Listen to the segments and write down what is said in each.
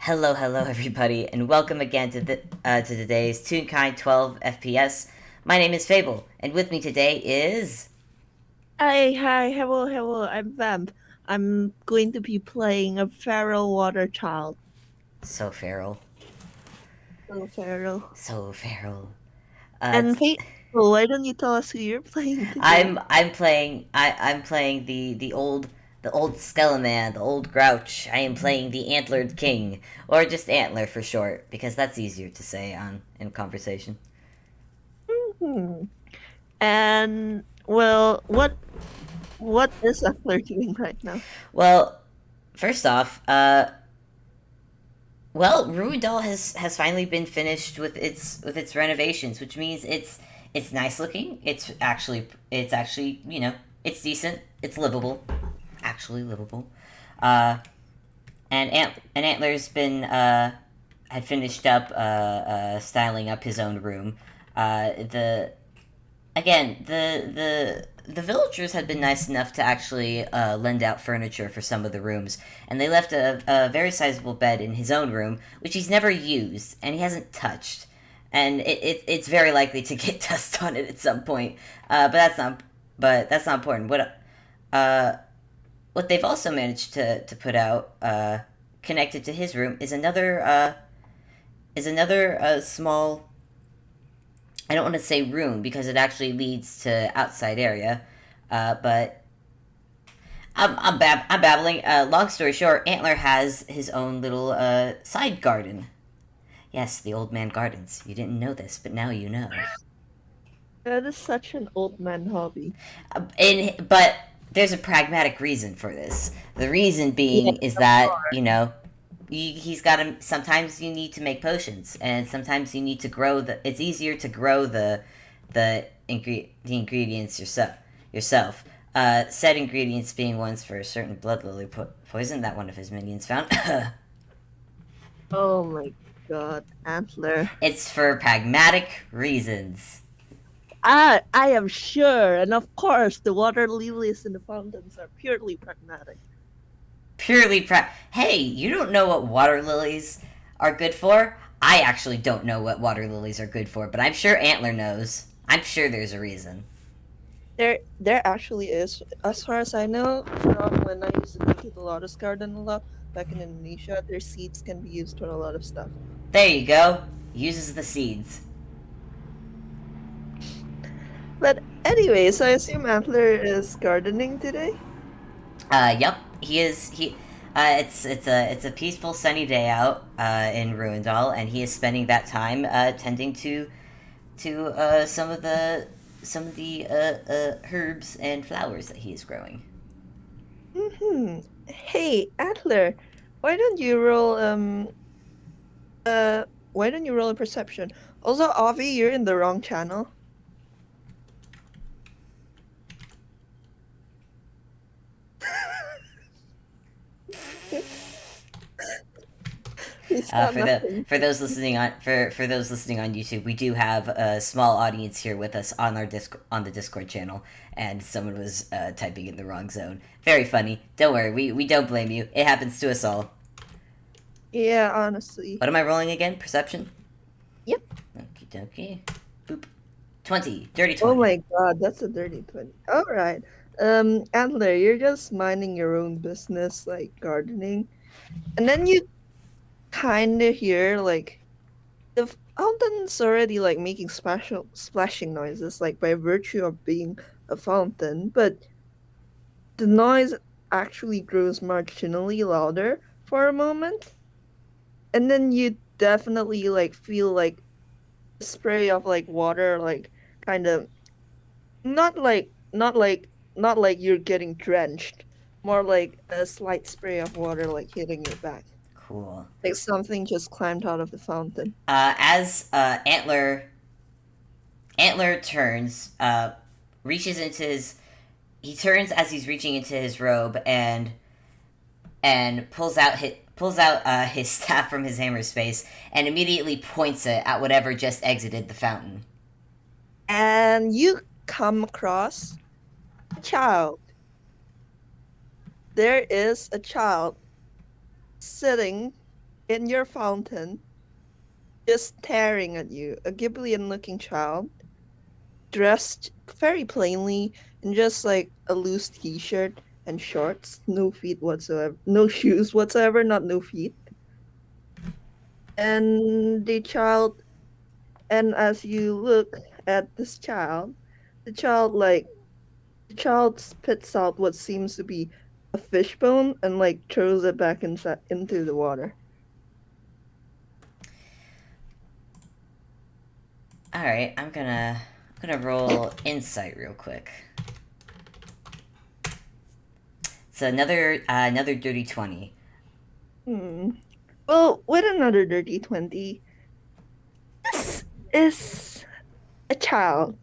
Hello, everybody, and welcome again to today's Toonkind 12 FPS. My name is Fable, and with me today is Hi, hello, I'm Vamp. I'm going to be playing a feral water child. so feral, So feral. so feral. And Fable, why don't you tell us who you're playing today? I'm playing the old Skeleman, the old Grouch. I am playing the Antlered King, or just Antler for short, because that's easier to say on in conversation. Hmm. And well, what is Antler doing right now? Well, first off, Ruidal has finally been finished with its renovations, which means it's nice looking. It's actually it's decent. It's livable, actually livable. Uh, and Antler's been had finished up styling up his own room. The again the villagers had been nice enough to actually lend out furniture for some of the rooms, and they left a very sizable bed in his own room, which he's never used and he hasn't touched, and it's very likely to get dust on it at some point. But that's not important. Uh, what they've also managed to put out, connected to his room, is another small, I don't want to say room because it actually leads to outside area, but I'm babbling. Long story short, Antler has his own little side garden. Yes, the old man gardens. You didn't know this, but now you know. That is such an old man hobby. But there's a pragmatic reason for this. The reason Yeah, being is that he's got to. Sometimes you need to make potions, and sometimes you need to grow the. It's easier to grow the ingredients yourself. Said ingredients being ones for a certain blood lily poison that one of his minions found. oh my god, Antler. It's for pragmatic reasons. I am sure, and of course, the water lilies in the fountains are purely pragmatic. Hey, you don't know what water lilies are good for? I actually don't know what water lilies are good for, but I'm sure Antler knows. I'm sure there's a reason. There actually is, as far as I know, from when I used to go to the Lotus Garden a lot back in Indonesia, their seeds can be used for a lot of stuff. There you go. Uses the seeds. But anyway, so I assume Antler is gardening today? Yep. He is. It's a peaceful sunny day out in Ruindal, and he is spending that time tending to some of the herbs and flowers that he is growing. Mm-hmm. Hey, Antler, why don't you roll uh why don't you roll a perception? Also, Avi, you're in the wrong channel. He's Uh, got for the nothing. for those listening on YouTube, we do have a small audience here with us on on the Discord channel, and someone was typing in the wrong zone. Very funny. Don't worry, we don't blame you. It happens to us all. Yeah, honestly. What am I rolling again? Perception. Yep. Okie dokie. Boop. 20. Dirty Oh 20. my god, that's a dirty 20. Alright. Antler, you're just minding your own business, like gardening. And then you kinda hear like the fountain's already like making special splashing noises, like by virtue of being a fountain, but the noise actually grows marginally louder for a moment. And then you definitely like feel like a spray of like water like kind of not like not like not like you're getting drenched, more like a slight spray of water like hitting your back, Cool. like something just climbed out of the fountain. As Antler turns, reaches into his. He turns as he's reaching into his robe and pulls out his staff from his hammer space and immediately points it at whatever just exited the fountain. And you come across a child. There is a child sitting in your fountain, just staring at you, a Ghiblian looking child, dressed very plainly in just like a loose t shirt and shorts, no feet whatsoever, no shoes whatsoever, not no feet. And and as you look at this child, the child like the child spits out what seems to be a fishbone and like throws it back inside into the water. All right, I'm gonna roll insight real quick. So another dirty 20. Hmm. Well, with another dirty 20, this is a child.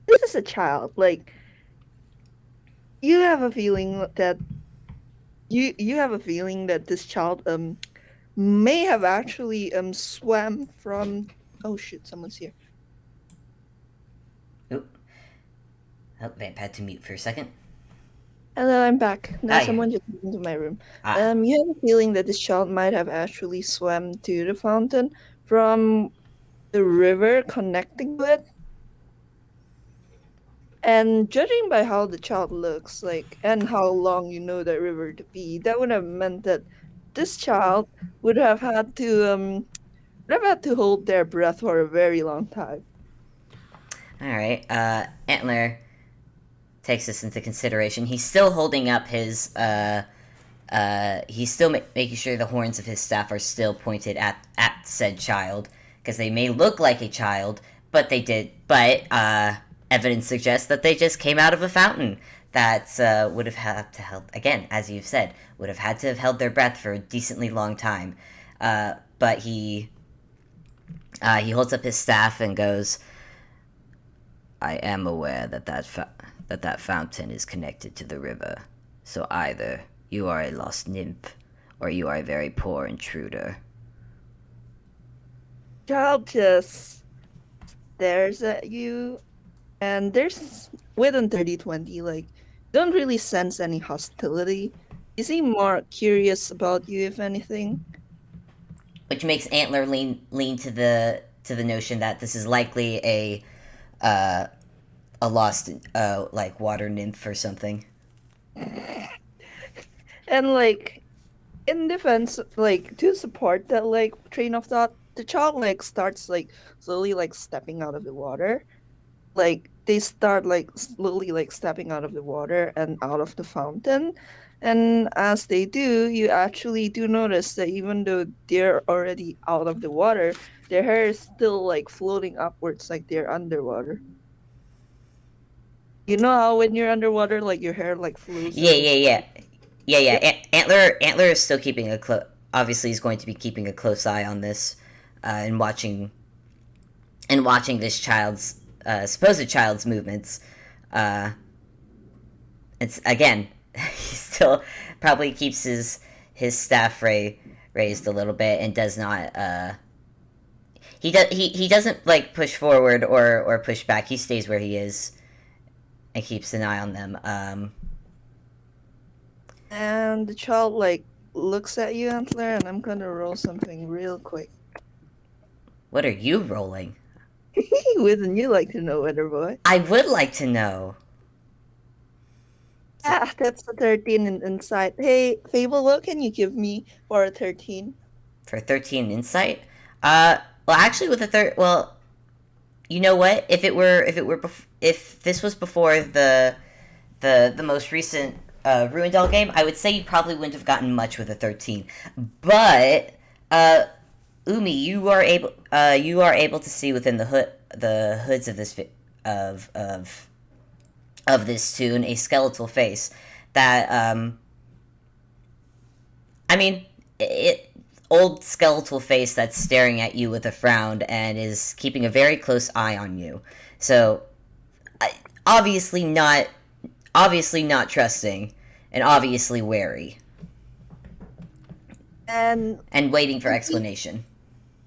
This is a child. Like you have a feeling that you have a feeling that this child may have actually swam from. Oh shit! Someone's here. Oop. Oh, Vamp had to mute for a second. Hello, I'm back. Now Ah, yeah. someone just came into my room. Ah. You have a feeling that this child might have actually swam to the fountain from the river connecting to it. And judging by how the child looks like and how long you know that river to be, that would have meant that this child would have had to hold their breath for a very long time. All right. Antler takes this into consideration. He's still holding up his. He's still making sure the horns of his staff are still pointed at said child because they may look like a child, but they did. But evidence suggests that they just came out of a fountain. That would have had to held again, as you've said, would have had to have held their breath for a decently long time. But he holds up his staff and goes, I am aware that that fountain is connected to the river. So either you are a lost nymph, or you are a very poor intruder. Child just stares at you, and there's within 30-20, like, don't really sense any hostility. You seem more curious about you, if anything. Which makes Antler lean to the notion that this is likely uh, a lost like water nymph or something. And like in defense, like to support that like train of thought, the child like starts like slowly like stepping out of the water. Like they start like slowly like stepping out of the water and out of the fountain. And as they do, you actually do notice that even though they're already out of the water, their hair is still like floating upwards like they're underwater. You know how when you're underwater, like your hair like flows Yeah, up? yeah, yeah, yeah, yeah. Yep. Antler is still keeping a close. Obviously, he's going to be keeping a close eye on this, and watching this child's supposed child's movements. Uh, it's again, he still probably keeps his staff raised a little bit and does not. He doesn't like push forward or push back. He stays where he is and keeps an eye on them. And the child like looks at you, Antler, and I'm gonna roll something real quick. What are you rolling? Wouldn't you like to know, Weather Boy? I would like to know. Ah, that's a 13 in insight. Hey, Fable, what can you give me for a 13? For 13 insight. Well, actually, with a third, well, you know what? If this was before the most recent Ruined game, I would say you probably wouldn't have gotten much with a 13. But Umi, you are able to see within the hoods of this of this tune a skeletal face that I mean it old skeletal face that's staring at you with a frown and is keeping a very close eye on you. So obviously not trusting and obviously wary And and waiting for Umi, explanation.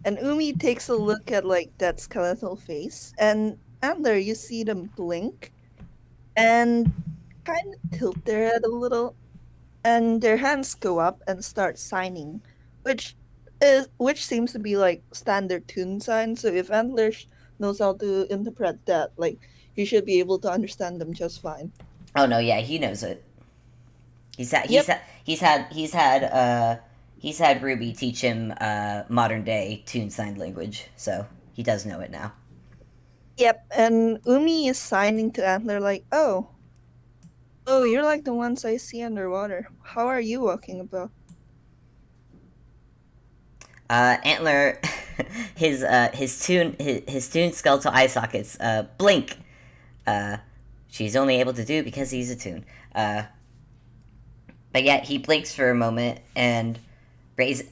and Umi takes a look at like that skeletal face, and Antler, you see them blink and kind of tilt their head a little, and their hands go up and start signing, which is which seems to be like standard tune sign. So if Antler knows how to interpret that, like he should be able to understand them just fine. Oh no, yeah, he knows it. Yep, He's had Ruby teach him modern day tune sign language, so he does know it now. yep. And Umi is signing to Antler like, oh, you're like the ones I see underwater. How are you walking about? Antler, his tune skeletal eye sockets blink. Uh, she's only able to do because he's a tune. But yet he blinks for a moment and raises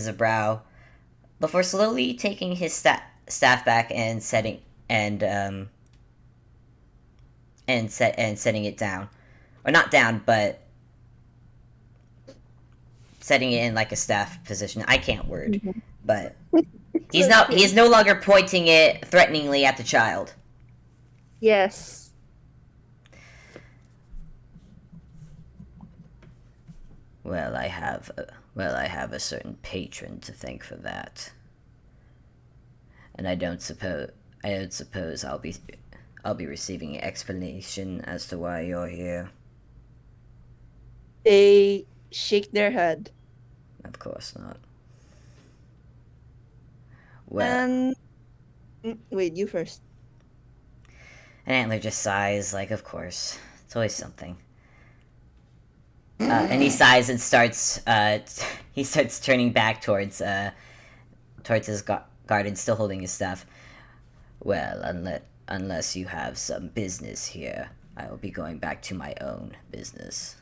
a brow before slowly taking his staff back and setting it down, or not down, but setting it in like a staff position. I can't word, Mhm. but It's okay. he's no longer pointing it threateningly at the child. Yes. Well, I have a certain patron to thank for that, and I don't suppose I'll be receiving an explanation as to why you're here. They shake their head. Of course not. Well, And wait, you first. and Antler just sighs, like, of course, it's always something. And he sighs and starts he starts turning back towards his garden, still holding his staff. Well, unless you have some business here, I will be going back to my own business.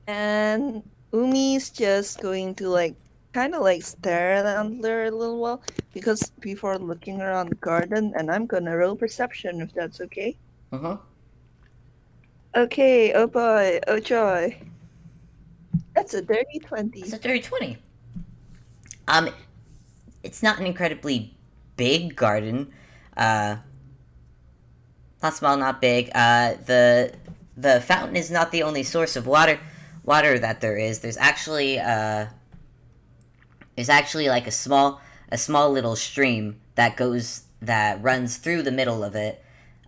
And Umi's just going to like kind of like stare at Antler a little while because before looking around the garden, and I'm gonna roll perception if that's okay. Uh-huh. Okay, oh boy, oh joy. That's a dirty It's 20. a dirty 20. Um, it's not an incredibly big garden. Uh, not small, not big. The fountain is not the only source of water that there is. There's actually like a small little stream that runs through the middle of it,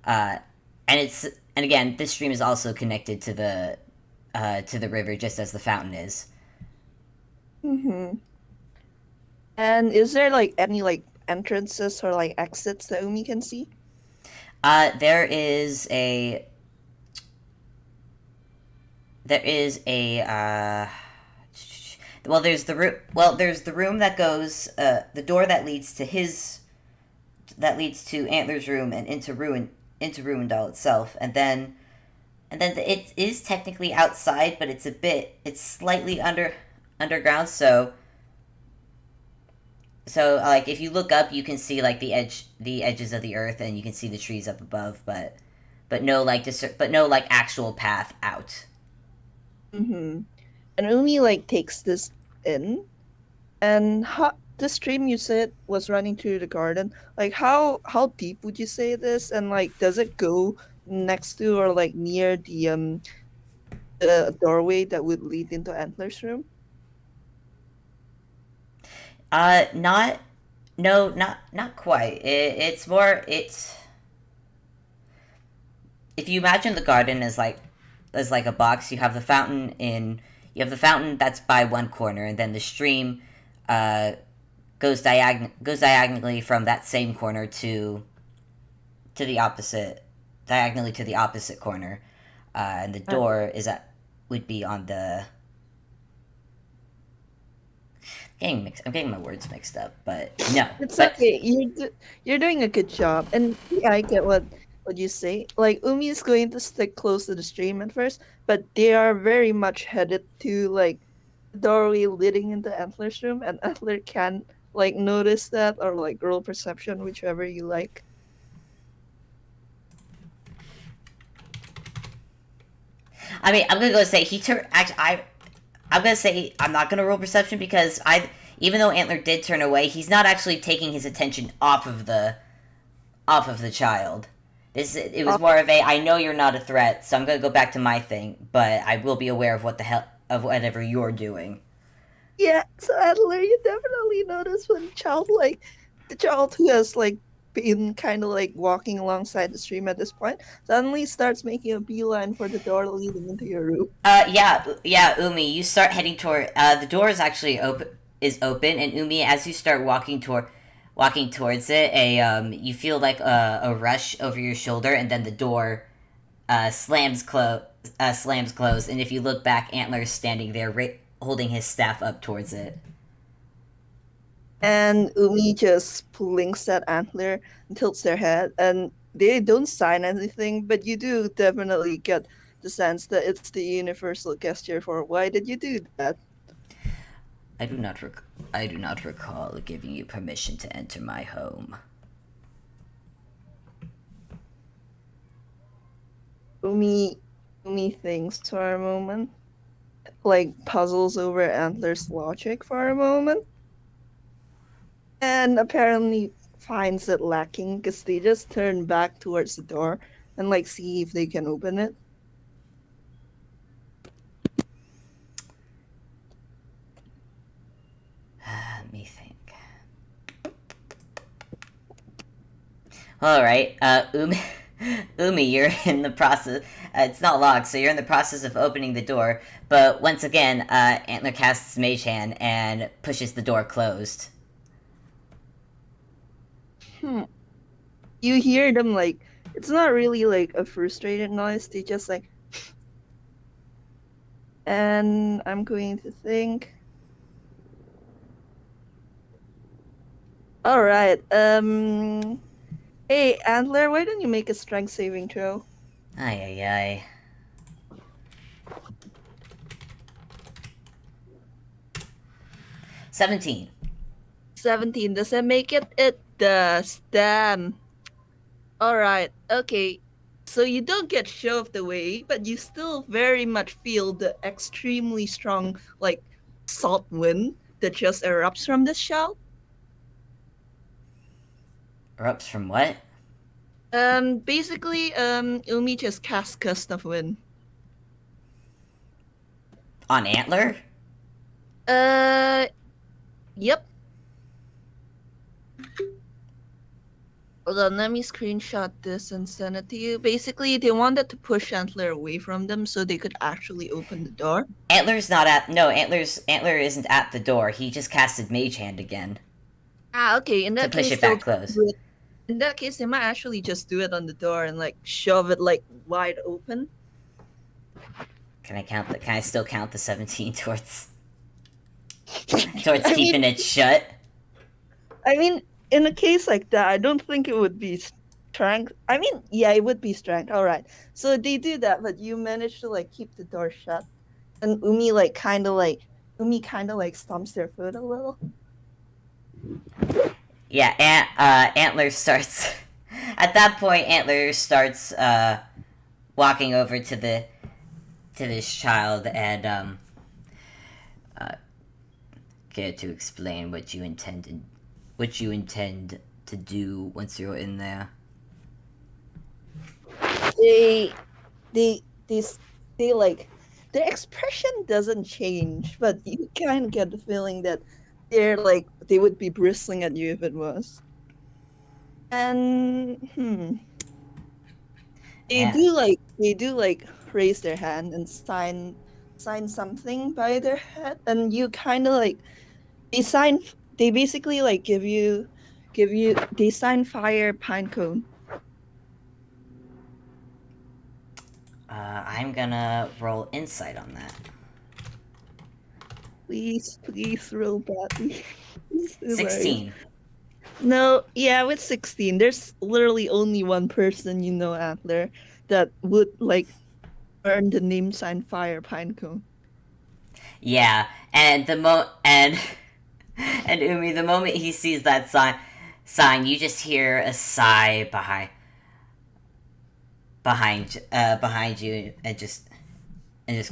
uh, and again, this stream is also connected to the river, just as the fountain is. Mm-hmm. And is there like any like entrances or like exits that Umi can see? There is a there is a well, there's the room that goes the door that leads to Antler's room and into Ruindal itself, and then it is technically outside, but it's slightly underground. So like if you look up, you can see like the edges of the earth, and you can see the trees up above, but no like actual path out. Mm-hmm. And Umi like takes this in. And how the stream you said was running through the garden. Like how deep would you say this? And like does it go next to or like near the doorway that would lead into Antler's room? Not no, not quite. It's more it's if you imagine the garden as like a box, you have the fountain that's by one corner, and then the stream uh, goes diagonally from that same corner to the opposite diagonally to the opposite corner, and the Uh, door is at would be on the I'm getting my words mixed up, but no, it's but okay. You're doing a good job. And yeah, I get what you say. Like Umi is going to stick close to the stream at first, but they are very much headed to like the doorway leading into Antler's room, and Antler can like notice that or like roll perception, whichever you like. I mean, I'm gonna go say he turned. Actually, I'm gonna say I'm not gonna roll perception because I even though Antler did turn away, he's not actually taking his attention off of the child. This it was more of a I know you're not a threat, so I'm gonna go back to my thing, but I will be aware of what the hell of whatever you're doing. Yeah, so Adler, you definitely notice when child like the child who has like been kind of like walking alongside the stream at this point suddenly starts making a beeline for the door leading into your room. Yeah, Umi, you start heading toward. The door is actually open, and Umi, as you start walking towards it, you feel like a rush over your shoulder, and then the door slams closed, and if you look back, Antler is standing there, holding his staff up towards it. And Umi just blinks at Antler and tilts their head, and they don't sign anything, but you do definitely get the sense that it's the universal gesture for why did you do that? I do not I do not recall giving you permission to enter my home. Umi Umi thinks for a moment, like puzzles over Antler's logic for a moment, and apparently finds it lacking because they just turn back towards the door and like see if they can open it. Let me think. All right, Umi, you're in the process. It's not locked, so you're in the process of opening the door. But once again, Antler casts Mage Hand and pushes the door closed. Hmm. You hear them like it's not really like a frustrated noise. They just like, and I'm going to think. All right. Hey, Antler, why don't you make a strength saving throw? Ay ay ay. 17. 17. Does that make it? It does. Damn. All right. Okay. So you don't get shoved away, but you still very much feel the extremely strong, like, salt wind that just erupts from the shell. Erupts from what? Basically, Umi just casts gust of wind. On Antler? Uh, yep. Hold on, let me screenshot this and send it to you. Basically, they wanted to push Antler away from them so they could actually open the door. Antler's not at. No, Antler isn't at the door. He just casted Mage Hand again Ah, okay. In to that push case, it back close. in that case, they might actually just do it on the door and like shove it like wide open. Can I count? Can I still count the 17 towards I keeping mean, it shut? I mean, in a case like that, I don't think it would be strength. I mean, yeah, it would be strength. All right. So they do that, but you manage to like keep the door shut, and Umi kind of like stomps their foot a little. Yeah, Antler starts. At that point, Antler starts walking over to this child and care to explain what you intend to do once you're in there. They, they, they, they like their expression doesn't change, but you kind of get the feeling that they're like they would be bristling at you if it was. And And they do like raise their hand and sign something by their head, and you kind of like they sign they basically like give you they sign fire pine cone. I'm gonna roll insight on that. Please roll badly. Please do very 16. no, yeah, with 16, there's literally only one person you know, Antler, that would like earn the name sign fire pinecone. Yeah, and and Umi, the moment he sees that sign, you just hear a sigh behind you, and just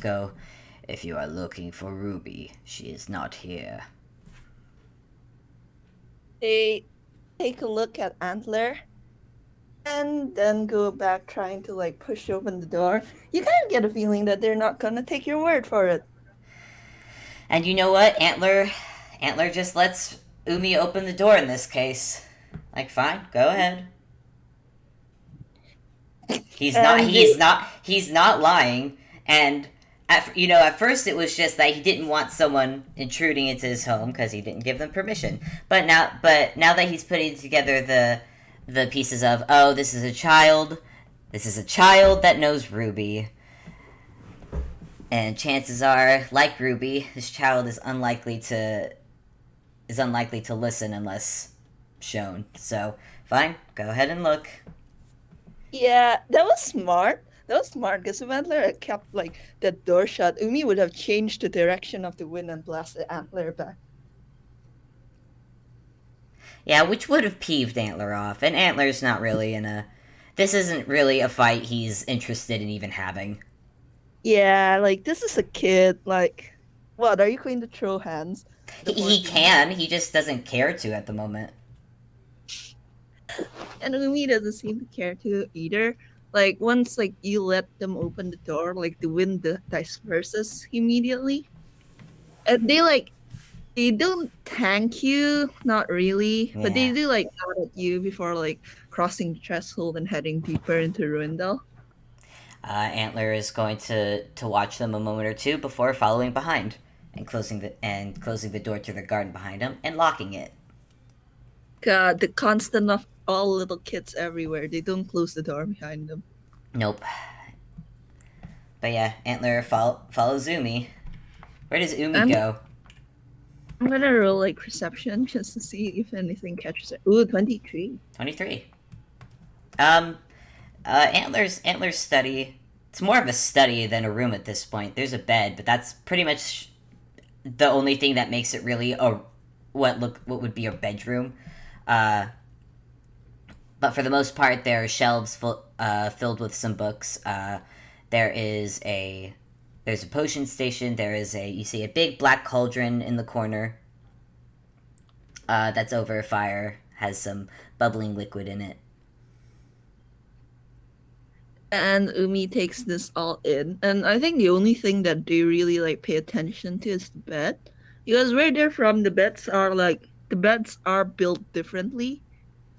go. If you are looking for Ruby, she is not here. They take a look at Antler and then go back trying to like push open the door. You kind of get a feeling that they're not gonna take your word for it. And you know what? Antler just lets Umi open the door in this case. Like, fine, go ahead. And He's not lying. And at first it was just that he didn't want someone intruding into his home because he didn't give them permission. But now that he's putting together the pieces of, oh, this is a child that knows Ruby, and chances are, like Ruby, this child is unlikely to listen unless shown. So fine, go ahead and look. yeah, that was smart. That was smart because if Antler had kept like that door shut, Umi would have changed the direction of the wind and blasted Antler back. Yeah, which would have peeved Antler off, and Antler's not really in a. This isn't really a fight he's interested in even having. Yeah, like this is a kid. Like, what are you going to throw hands at a He 14-year-old? can, he just doesn't care to at the moment. And Umi doesn't seem to care to either. Like once like you let them open the door, like the wind disperses immediately, and they don't thank you, not really, but they Yeah. do like nod at you before like crossing the threshold and heading deeper into Ruindel. Antler is going to watch them a moment or two before following behind and closing the door to the garden behind him and locking it. God, the constant of all little kids everywhere. They don't close the door behind them. Nope. But yeah, Antler follows Umi. Where does Umi I'm go? I'm gonna roll like perception just to see if anything catches it. Ooh, 23. 23. Um, Antler's study. It's more of a study than a room at this point. There's a bed, but that's pretty much the only thing that makes it really a what would be a bedroom. Uh, but for the most part, there are shelves filled with some books. There is a there's a potion station. There is a you see a big black cauldron in the corner. That's over a fire. Has some bubbling liquid in it. And Umi takes this all in. And I think the only thing that they really like pay attention to is the bed. Because where they're from, the beds are built differently.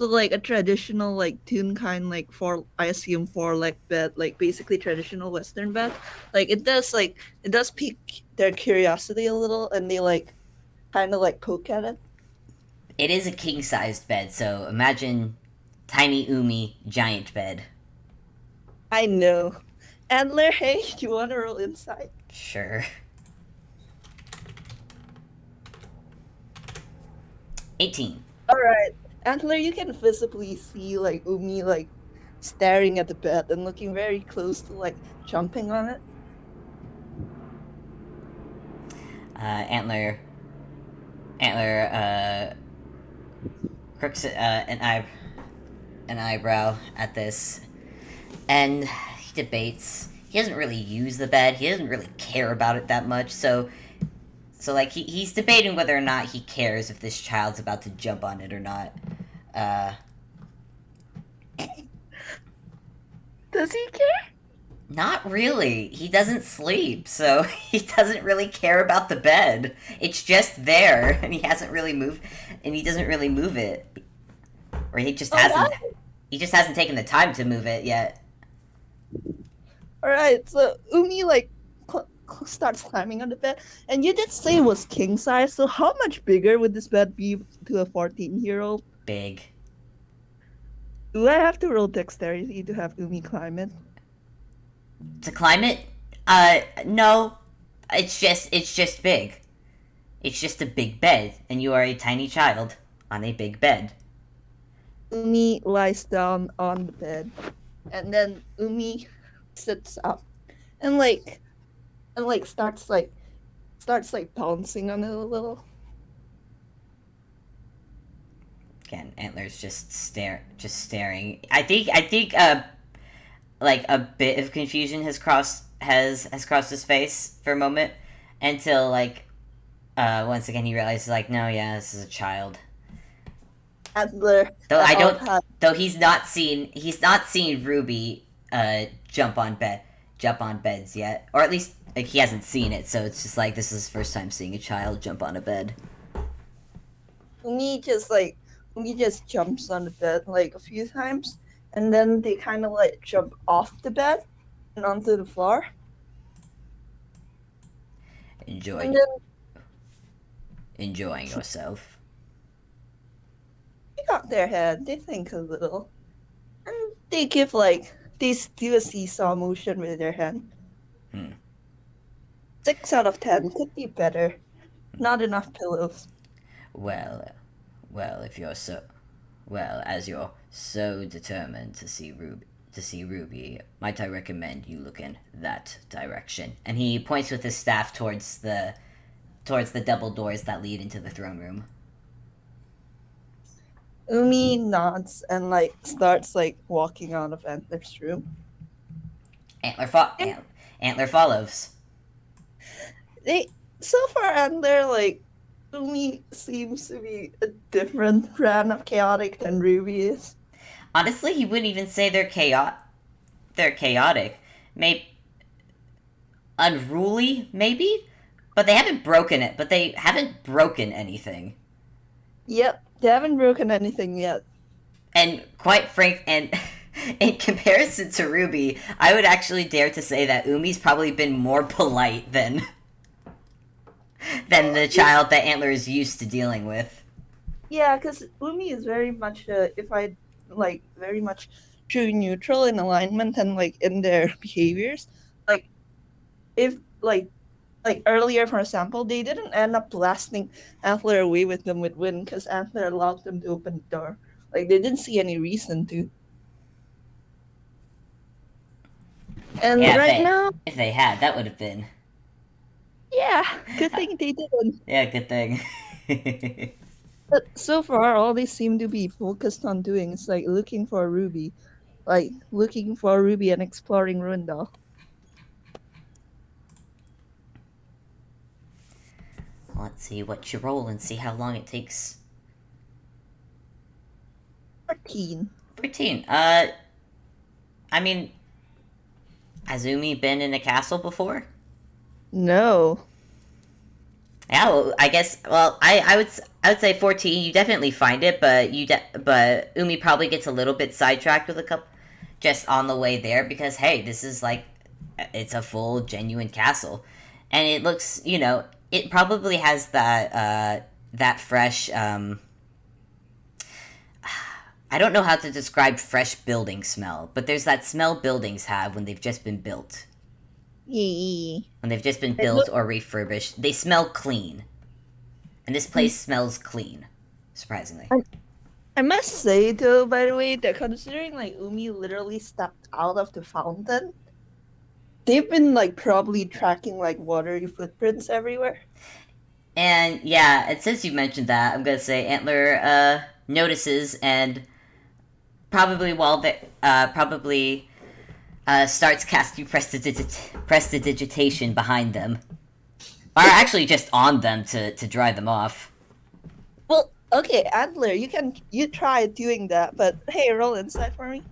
So like a traditional like Toonkind like four I assume four leg bed, like basically traditional Western bed. It does pique their curiosity a little and they like kinda like poke at it. It is a king sized bed, so imagine tiny Umi giant bed. I know. Antler, hey, do you wanna roll inside? Sure. 18. Alright. Antler, you can visibly see like Umi like staring at the bed and looking very close to like jumping on it. Antler. Antler crooks an eyebrow at this, and he debates. He doesn't really use the bed. He doesn't really care about it that much. So like he's debating whether or not he cares if this child's about to jump on it or not. Uh, Does he care? Not really. He doesn't sleep, so he doesn't really care about the bed. It's just there, and he doesn't really move it, or Oh wow. he just hasn't taken the time to move it yet. Alright, so Umi like starts climbing on the bed, and you did say it was king size. So how much bigger would this bed be to a 14-year-old? Big. Do I have to roll dexterity to have Umi climb it? To climb it? No. It's just big. It's just a big bed, and you are a tiny child on a big bed. Umi lies down on the bed, and then Umi sits up and like starts like bouncing on it a little. Again, Antler's just staring. I think like a bit of confusion has crossed his face for a moment until like once again he realizes like no, yeah, this is a child. Antler Though at I all don't times. though he's not seen Ruby jump on beds yet, or at least like he hasn't seen it, so it's just like this is his first time seeing a child jump on a bed. Umi just jumps on the bed like a few times, and then they kind of like jump off the bed and onto the floor, and Enjoy, then enjoying yourself. they got their head. They think a little, and they do a seesaw motion with their hand. Hmm. 6 out of 10 could be better. Not enough pillows. Well, well, if you're so well as you're so determined to see Ruby, might I recommend you look in that direction? And he points with his staff towards the double doors that lead into the throne room. Umi nods and like starts like walking out of Antler's room. Antler, And Antler follows. they so far Antler like Umi seems to be a different brand of chaotic than Ruby is. Honestly, he wouldn't even say they're chaotic. They're chaotic. Maybe unruly, maybe, but they haven't broken it. But they haven't broken anything. Yep, they haven't broken anything yet. And quite frank, and in comparison to Ruby, I would actually dare to say that Umi's probably been more polite than the child that Antler is used to dealing with. Yeah, because Umi is very much if I like very much true neutral in alignment and like in their behaviors. Like if like earlier, for example, they didn't end up blasting Antler away with them with wind because Antler allowed them to open the door. Like they didn't see any reason to. And Yeah, right now, if they had, that would have been yeah, good thing they didn't. yeah, good thing. But so far, all they seem to be focused on doing is like looking for Ruby, like looking for Ruby and exploring Rundal. Let's see what you roll and see how long it takes. 14. 14. I mean, has Umi been in a castle before? No. Yeah, well, I guess. Well, I would say 14. You definitely find it, but but Umi probably gets a little bit sidetracked with a couple, just on the way there because hey, this is like, it's a full genuine castle, and it looks, it probably has that fresh. I don't know how to describe fresh building smell, but there's that smell buildings have when they've just been built. Yee. When they've just been It built look, or refurbished, they smell clean. And this place smells clean, surprisingly. I, I must say though, by the way, that considering like Umi literally stepped out of the fountain, they've been like probably tracking like watery footprints everywhere. And yeah, and since you mentioned that, I'm gonna say Antler notices and probably starts casting prestidigitation behind them, or actually just on them to dry them off. Well, okay, Adler, you try doing that, but hey, roll inside for me.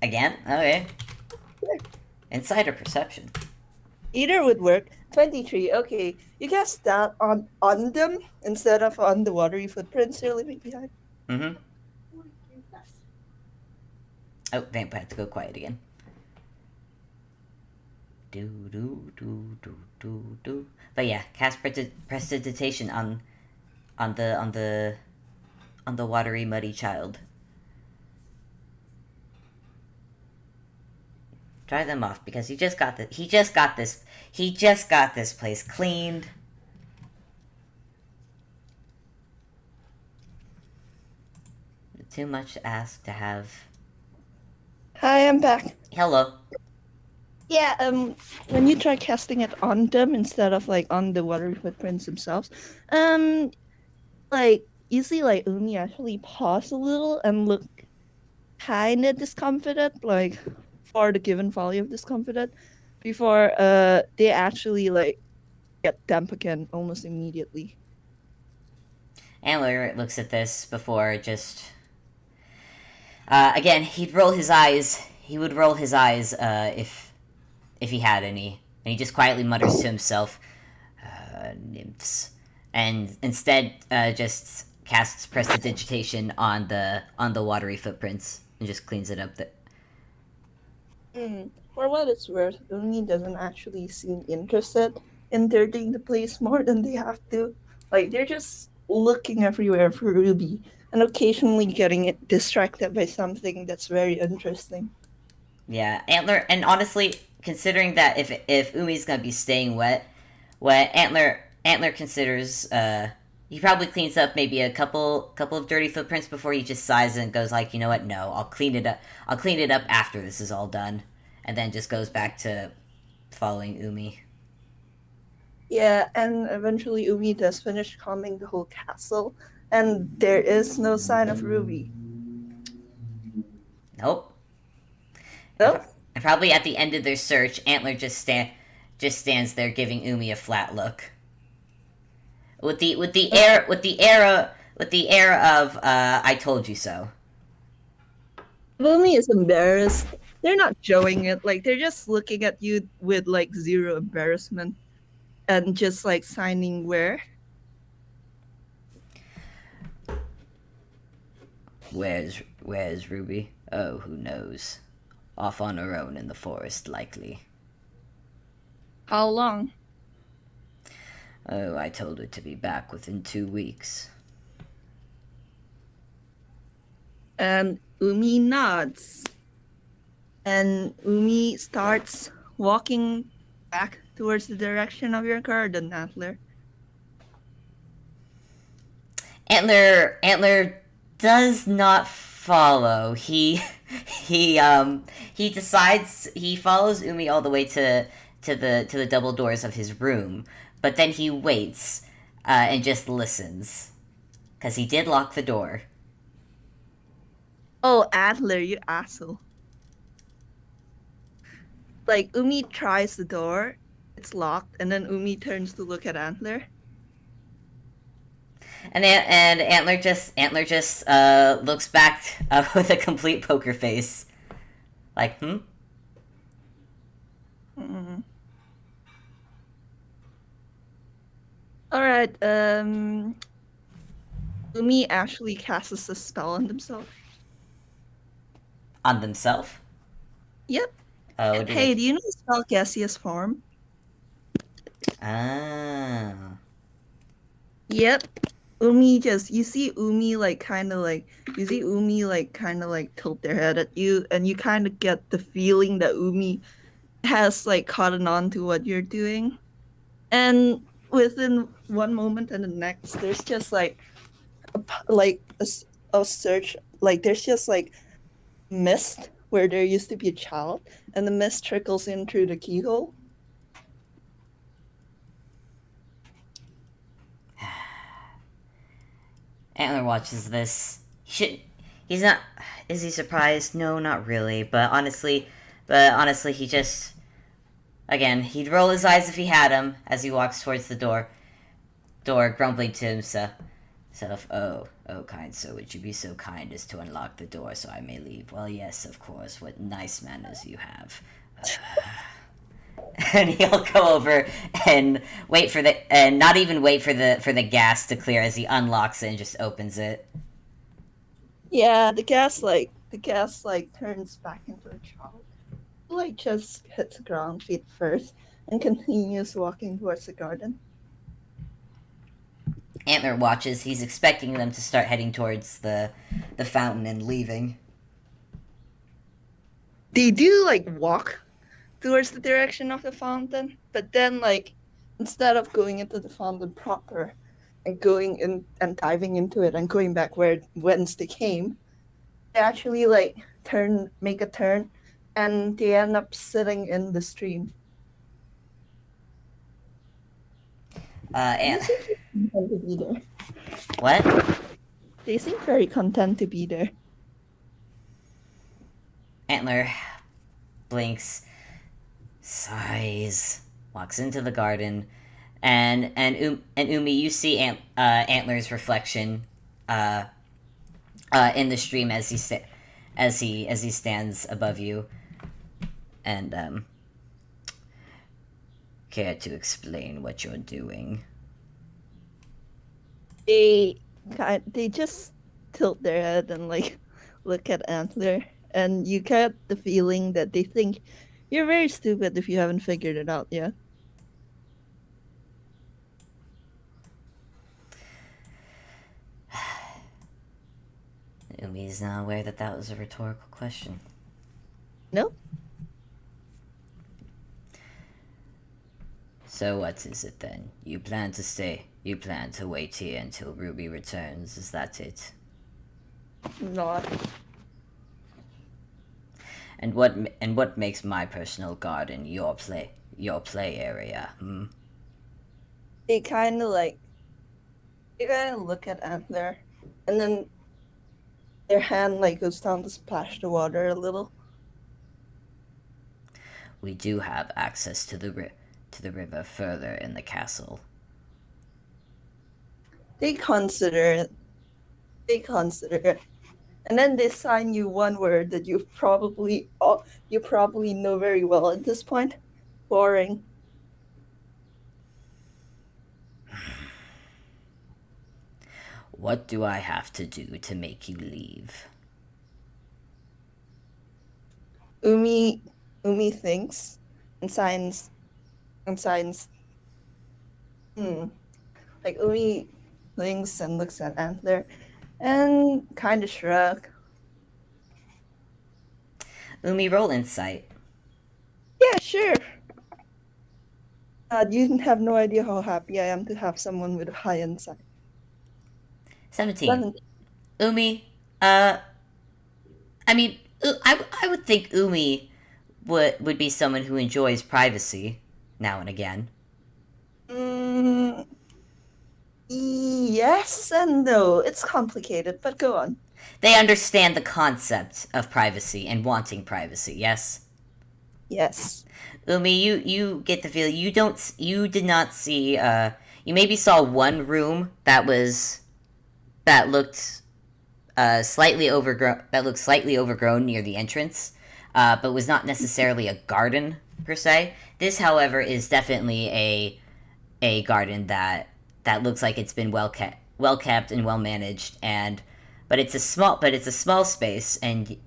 Again, okay. Insider perception. Either would work. 23. Okay, you cast that on them instead of on the watery footprints you're leaving behind. Mm-hmm. Oh, damn! I have to go quiet again. Do do do do do do. But yeah, cast prestidigitation on the watery muddy child. Dry them off because he just got this place cleaned. Too much to ask to have. Hi, I'm back. Hello. Yeah, when you try casting it on them instead of like on the watery footprints themselves, like you see like Umi actually pause a little and look kind of discomfited, like for the given value of discomfited, before they actually like get damp again almost immediately. Antler looks at this before just. Again, he'd roll his eyes. He would roll his eyes if he had any. and he just quietly mutters to himself, nymphs, and instead just casts prestidigitation on the watery footprints and just cleans it up. For what it's worth, Umi doesn't actually seem interested in dirtying the place more than they have to. Like, they're just looking everywhere for Ruby and occasionally getting it distracted by something that's very interesting. Yeah, Antler, and honestly, considering that if Umi's gonna be staying wet, Antler considers he probably cleans up maybe a couple of dirty footprints before he just sighs and goes like, you know what, no, I'll clean it up. I'll clean it up after this is all done, and then just goes back to following Umi. Yeah, and eventually Umi does finish calming the whole castle, and there is no sign of Ruby. Nope. Nope. And probably at the end of their search, Antler just stands there giving Umi a flat look. With the air of I told you so. Umi is embarrassed. They're not showing it. Like, they're just looking at you with, like, zero embarrassment and just, like, signing where. Where's Ruby? Oh, who knows? Off on her own in the forest, likely. How long? Oh, I told her to be back within 2 weeks. And Umi nods. And Umi starts walking back towards the direction of your garden, Antler. Antler does not follow. He decides he follows Umi all the way to the double doors of his room, but then he waits and just listens because he did lock the door. Oh, Antler, you asshole. Like, Umi tries the door, it's locked, and then Umi turns to look at Antler. And Antler just looks back with a complete poker face, like Mm. All right. Umi actually casts a spell on themselves. on themselves. Yep. Oh, Hey, do you know the spell gaseous form? Ah. Yep. Umi just you see Umi like kind of like you see Umi like kind of like tilt their head at you, and you kind of get the feeling that Umi has like caught on to what you're doing, and within one moment and the next, there's just like a search, like there's just like mist where there used to be a child, and the mist trickles in through the keyhole. Antler watches this. He's not. Is he surprised? No, not really. But honestly, he just. Again, he'd roll his eyes if he had him as he walks towards the door, grumbling to himself. Oh, kind sir, would you be so kind as to unlock the door so I may leave? Well, yes, of course. What nice manners you have. And he'll go over and wait for and not even wait for the gas to clear as he unlocks it and just opens it. Yeah, the gas turns back into a child. Like just hits the ground feet first and continues walking towards the garden. Antler watches. He's expecting them to start heading towards the fountain and leaving. They do like walk towards the direction of the fountain, but then like instead of going into the fountain proper and going in and diving into it and going back whence they came, they actually like make a turn, and they end up sitting in the stream. They seem content to be there. What? They seem very content to be there. Antler blinks, sighs, walks into the garden, and Umi, you see Antler's reflection, in the stream as he stands above you, and care to explain what you're doing? They they just tilt their head and like look at Antler, and you get the feeling that they think you're very stupid if you haven't figured it out yet. Umi is not aware that that was a rhetorical question. No? So what is it then? You plan to stay? You plan to wait here until Ruby returns? Is that it? Not. And what makes my personal garden your play area? Hmm? They kind of like they kind of look at Antler, and then their hand like goes down to splash the water a little. We do have access to the river further in the castle. They consider it. They consider it. And then they sign you one word that you probably know very well at this point. Boring. What do I have to do to make you leave? Umi Umi thinks and signs hmm. Like Umi thinks and looks at Antler and kind of shrug. Umi, roll insight. Yeah, sure. You have no idea how happy I am to have someone with high insight. 17. 11. Umi, I mean, I would think Umi would be someone who enjoys privacy now and again. Mm, yes and no. It's complicated, but go on. They understand the concept of privacy and wanting privacy. Yes, Yes. Umi, you get the feeling you did not see. You maybe saw one room that looked slightly overgrown. That looked slightly overgrown near the entrance, but was not necessarily a garden per se. This, however, is definitely a garden that looks like it's been well kept and well managed, and but it's a small space, and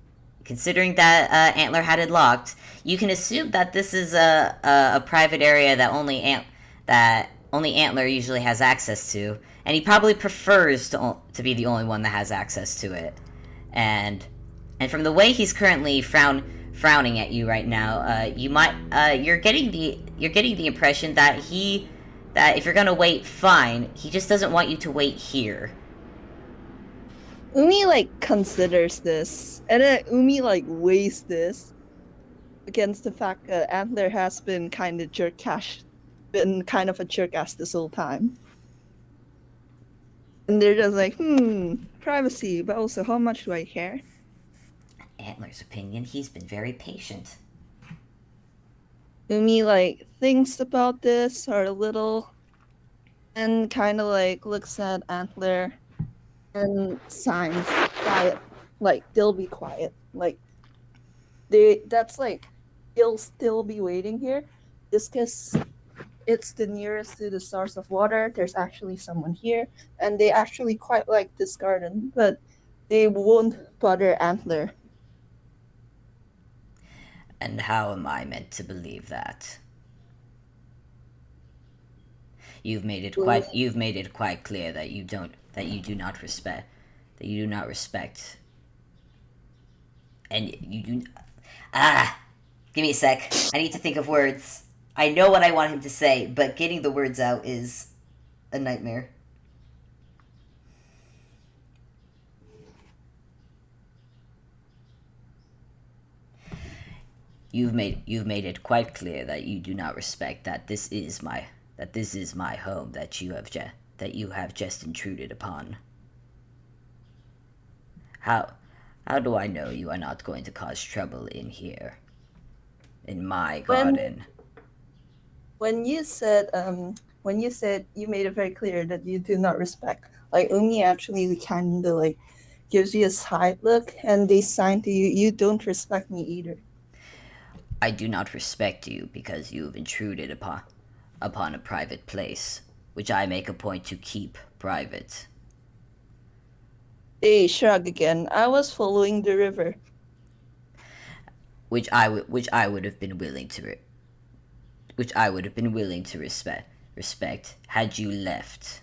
considering that Antler had it locked, you can assume that this is a private area that only Antler usually has access to, and he probably prefers to be the only one that has access to it. And and from the way he's currently frowning at you right now, you're getting the impression that if you're gonna wait, fine. He just doesn't want you to wait here. Umi like considers this, and then Umi like weighs this against the fact that Antler has been kind of a jerk ass this whole time. And they're just like, privacy, but also how much do I care? Antler's opinion, he's been very patient. Umi like thinks about this or a little and kind of like looks at Antler and signs quiet. Like they'll be quiet. Like that's like they'll still be waiting here. Just because it's the nearest to the source of water. There's actually someone here, and they actually quite like this garden, but they won't bother Antler. And how am I meant to believe that? You've made it quite clear that you do not respect and you do. Give me a sec. I need to think of words. I know what I want him to say, but getting the words out is a nightmare. You've made it quite clear that you do not respect that this is my home that you have just intruded upon. How do I know you are not going to cause trouble in here, in my When garden? when you said you made it very clear that you do not respect, like Umi actually kind of like gives you a side look, and they sign to you, you don't respect me either. I do not respect you because you have intruded upon. upon a private place, which I make a point to keep private. They shrug again. I was following the river. Which I would have been willing to respect had you left.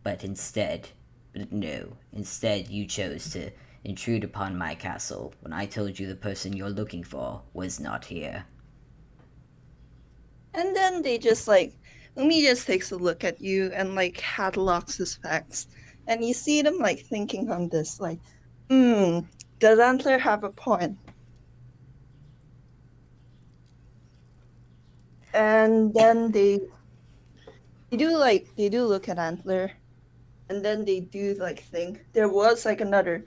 But instead you chose to intrude upon my castle when I told you the person you're looking for was not here. And then they just like Umi just takes a look at you and like catalogs his facts. And you see them like thinking on this, like, does Antler have a point? And then they do look at Antler, and then they do like think there was another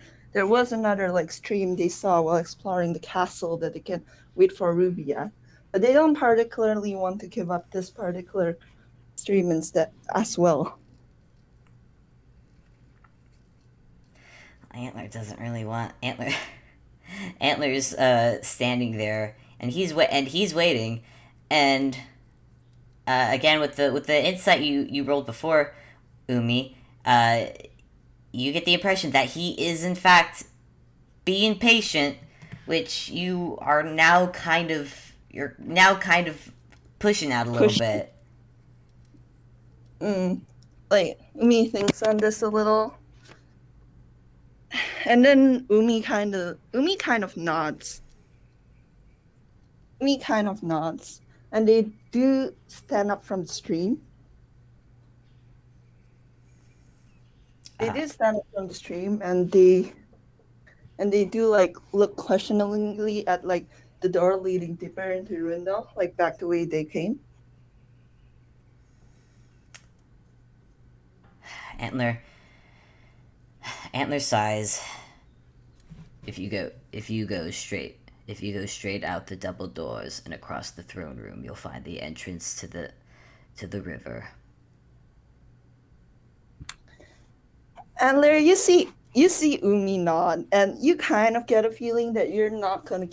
like stream they saw while exploring the castle that they can wait for Ruby at. But they don't particularly want to give up this particular stream instead as well. Antler doesn't really want Antler. Antler's standing there, and he's waiting, and again with the insight you rolled before, Umi, you get the impression that he is in fact being patient, which you're now kind of pushing out a little Push. bit. Like Umi thinks on this a little, and then Umi kind of nods. Umi kind of nods, and they do stand up from the stream. They do stand up from the stream, and they do like look questioningly at like the door leading deeper into the window, like back the way they came. Antler Antler sighs. If you go straight out the double doors and across the throne room, you'll find the entrance to the river. Antler, you see Umi nod, and you kind of get a feeling that you're not gonna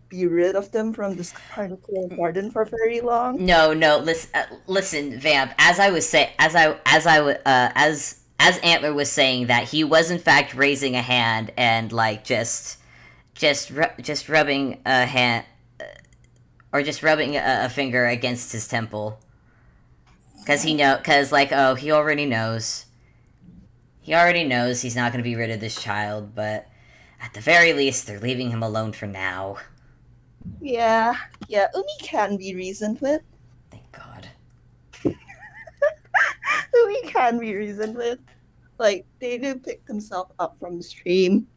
be rid of them from this particular garden for very long. No, no. Listen, Vamp. As I was say, as I as Antler was saying that he was in fact raising a hand and like just rubbing a hand or just rubbing a finger against his temple because like he already knows he's not going to be rid of this child, but at the very least they're leaving him alone for now. Yeah, Umi can be reasoned with. Thank God. Umi can be reasoned with. Like they do pick themselves up from the stream,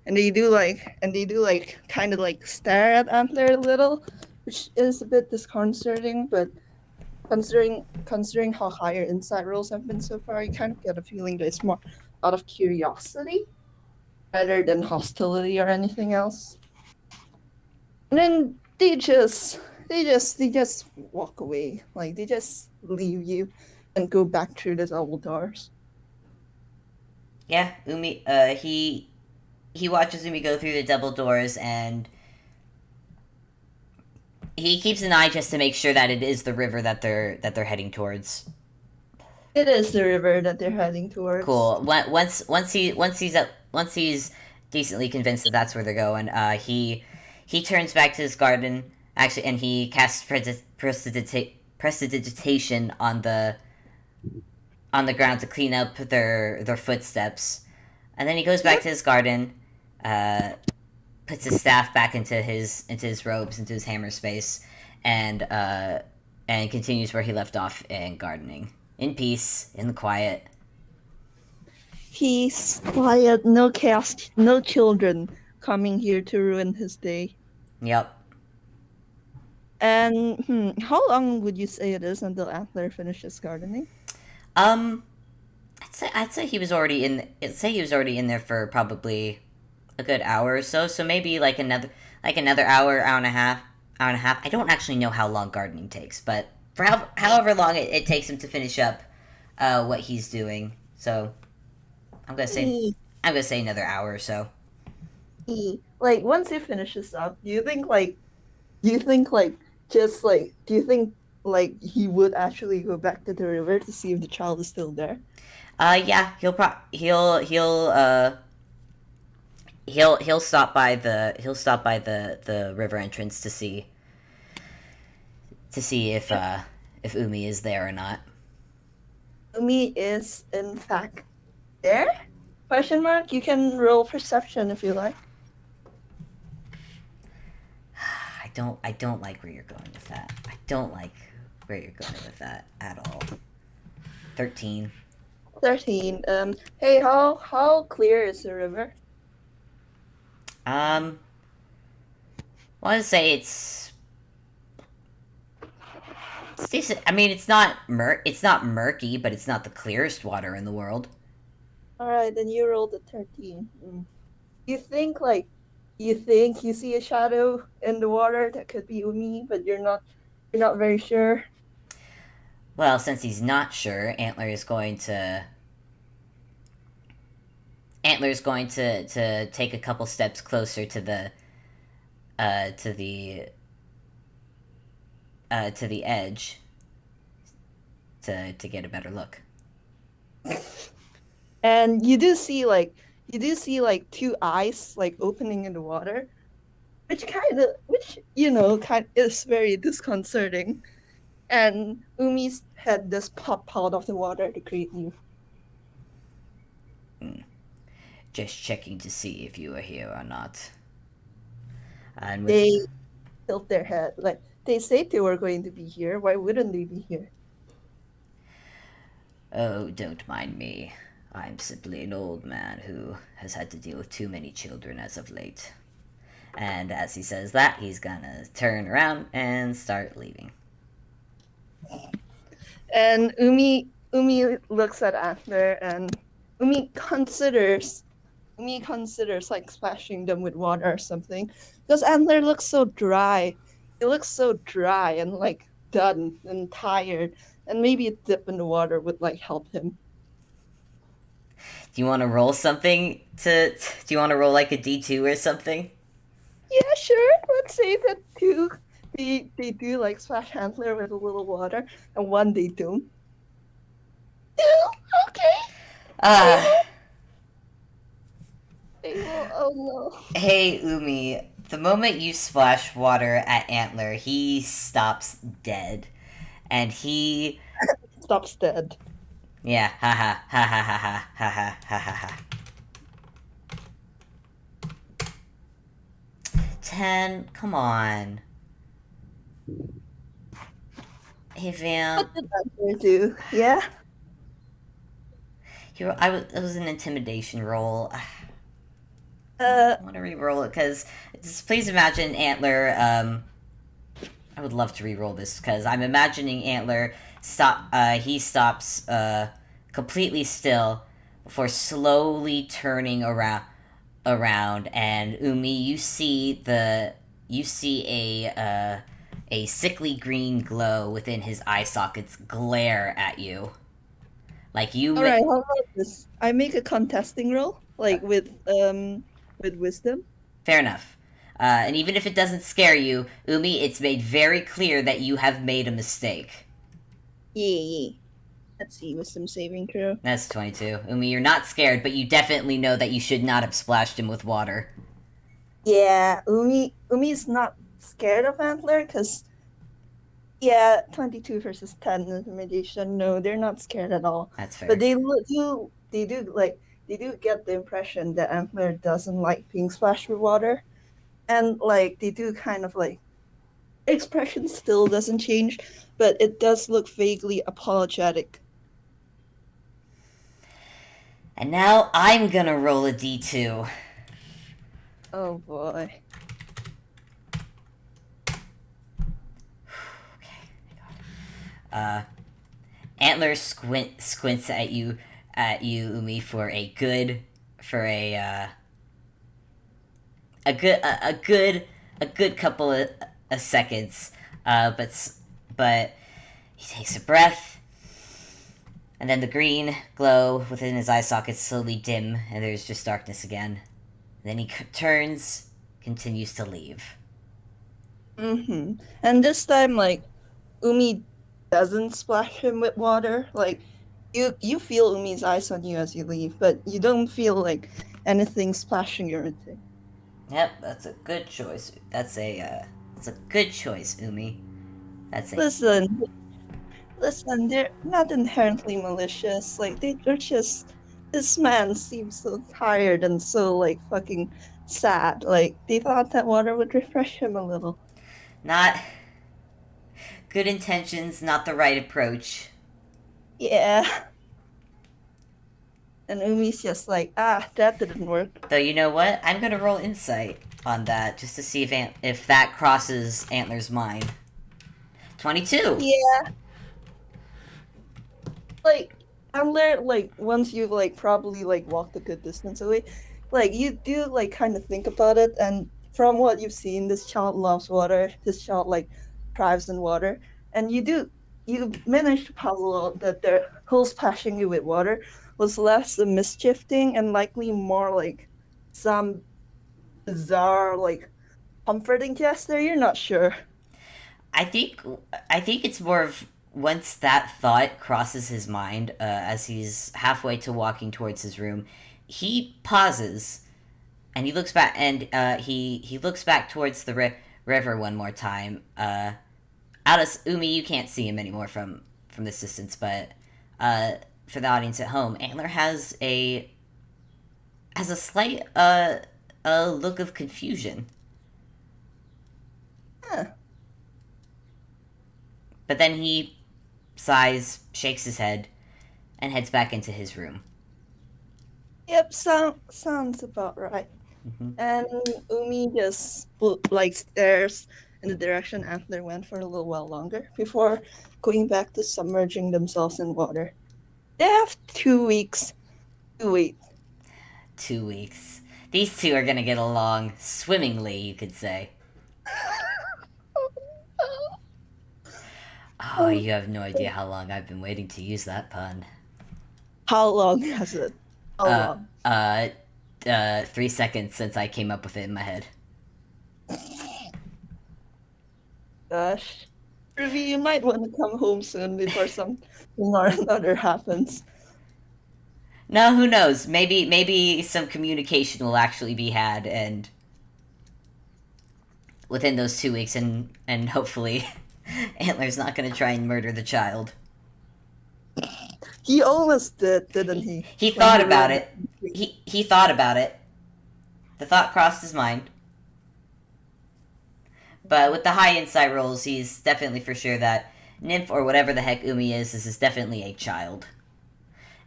and they do kind of like stare at Antler a little, which is a bit disconcerting. But considering how high your insight rolls have been so far, you kind of get a feeling that it's more out of curiosity rather than hostility or anything else. And then they just walk away. Like they just leave you and go back through the double doors. Yeah, Umi. He watches Umi go through the double doors, and he keeps an eye just to make sure that it is the river that they're heading towards. It is the river that they're heading towards. Cool. Once he's decently convinced that that's where they're going, he turns back to his garden actually, and he casts prestidigitation on the ground to clean up their footsteps, and then he goes back to his garden, puts his staff back into his robes, into his hammer space, and continues where he left off in gardening, in peace, in the quiet. Peace, quiet, no chaos, no children coming here to ruin his day. Yep. And how long would you say it is until Antler finishes gardening? I'd say he was already in. I'd say he was already in there for probably a good hour or so. So maybe like another hour, hour and a half, hour and a half. I don't actually know how long gardening takes, but for however long it takes him to finish up what he's doing. So I'm gonna say another hour or so. Like once he finishes up, do you think like he would actually go back to the river to see if the child is still there? Yeah, he'll stop by the river entrance to see if Umi is there or not. Umi is in fact there? Question mark. You can roll perception if you like. I don't like where you're going with that. I don't like where you're going with that at all. 13. 13. Hey, how clear is the river? I want to say it's decent. I mean, it's not murky, but it's not the clearest water in the world. All right, then you rolled a 13. You think like you think you see a shadow in the water that could be Umi, but you're not very sure. Well, since he's not sure, Antler is going to take a couple steps closer uh to the to the edge to get a better look. And you do see like two eyes like opening in the water, which kind is very disconcerting. And Umi's head just popped out of the water to greet you. Hmm. Just checking to see if you are here or not. And with They tilt their head like they said they were going to be here. Why wouldn't they be here? Oh, don't mind me. I'm simply an old man who has had to deal with too many children as of late. And as he says that, he's gonna turn around and start leaving. And Umi looks at Antler and Umi considers Umi considers like splashing them with water or something. Because Antler looks so dry. He looks so dry and like done and tired. And maybe a dip in the water would like help him. Do you want to roll something to? Do you want to roll like a D2 or something? Yeah, sure. Let's say that two they do like splash Antler with a little water and one they don't. Yeah, okay. They Ah, will they will oh no. hey Umi. The moment you splash water at Antler, he stops dead, and he, Stops dead. yeah, ha ha ha ha ha ha ha ha ha ha. 10. Come on. Hey Vamp. What did Antler do? Yeah. It was an intimidation roll. Uh I want to re-roll it because just please imagine Antler. I would love to re-roll this because I'm imagining Antler stop. He stops completely still before slowly turning around, and Umi, you see a sickly green glow within his eye sockets glare at you. Like all right, how about this? I make a contesting roll, like with wisdom. fair enough. And even if it doesn't scare you, Umi, it's made very clear that you have made a mistake. Yeah, yeah. Let's see, wisdom saving throw. That's 22. Umi, you're not scared, but you definitely know that you should not have splashed him with water. Yeah, Umi's not scared of Antler because yeah, 22 versus 10 intimidation. No, they're not scared at all. That's But fair. they do get the impression that Antler doesn't like being splashed with water. And like they do kind of like expression still doesn't change, but it does look vaguely apologetic. And now I'm gonna roll a d2. Oh boy. Uh, Antler squints at you, Umi, for for a good couple of seconds. But he takes a breath, and then the green glow within his eye sockets slowly dim, and there's just darkness again. Then he turns, continues to leave. And this time, like Umi doesn't splash him with water. Like you feel Umi's eyes on you as you leave, but you don't feel like anything splashing or anything. Yep, that's a good choice. That's a good choice, Umi. That's a Listen, listen, they're not inherently malicious. Like they're just this man seems so tired and so like fucking sad. Like they thought that water would refresh him a little. not good intentions, not the right approach. Yeah. And Umi's just like, ah, that didn't work. Though you know what? I'm gonna roll insight on that just to see if that crosses Antler's mind. 22. Yeah, like Antler, like once you've like probably like walked a good distance away, like you do like kind of think about it, and from what you've seen, this child loves water. This child like thrives in water, and you manage to puzzle out that their whole splashing you with water was less a mischieving and likely more like some bizarre like comforting gesture. You're not sure. I think I think it's more of once that thought crosses his mind as he's halfway to walking towards his room, he pauses and he looks back and he looks back towards the river one more time. Out of Umi, you can't see him anymore from this distance, but for the audience at home, Antler has a slight a look of confusion. Huh. But then he sighs, shakes his head, and heads back into his room. Yep, sounds about right. Mm-hmm. And Umi just like stares in the direction Antler went for a little while longer before going back to submerging themselves in water. They have 2 weeks to wait. 2 weeks. These two are gonna get along swimmingly, you could say. Oh, you have no idea how long I've been waiting to use that pun. How long has it? How Uh, long? uh, 3 seconds since I came up with it in my head. Gosh. Ruby, you might want to come home soon before something or another happens. No, who knows? Maybe some communication will actually be had, and within those 2 weeks, and hopefully, Antler's not gonna try and murder the child. He almost did, didn't he? He When thought he about ruined it. He thought about it. The thought crossed his mind. But with the high insight rolls, he's definitely for sure that Nymph or whatever the heck Umi is definitely a child.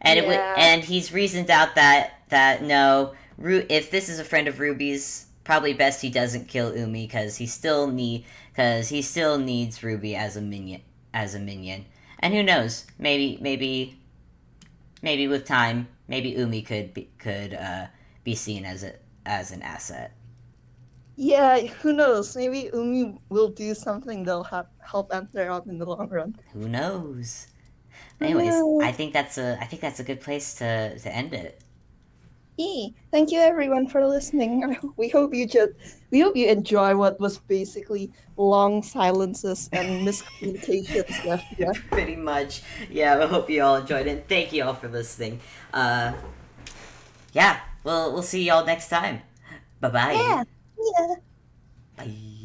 Yeah. And he's reasoned out that no, if this is a friend of Ruby's, probably best he doesn't kill Umi because he still needs Ruby as a minion. And who knows? Maybe with time, maybe Umi could be seen as an asset. Yeah, who knows? Maybe Umi will do something that'll help Antler out in the long run. Who knows? Who Anyways, knows? I think that's a good place to end it. Yay. Thank you everyone for listening. We hope you enjoy what was basically long silences and miscommunications left here. Pretty much. Yeah, I hope you all enjoyed it. Thank you all for listening. Yeah, we'll see y'all next time. Bye-bye. Yeah. Yeah. Bye.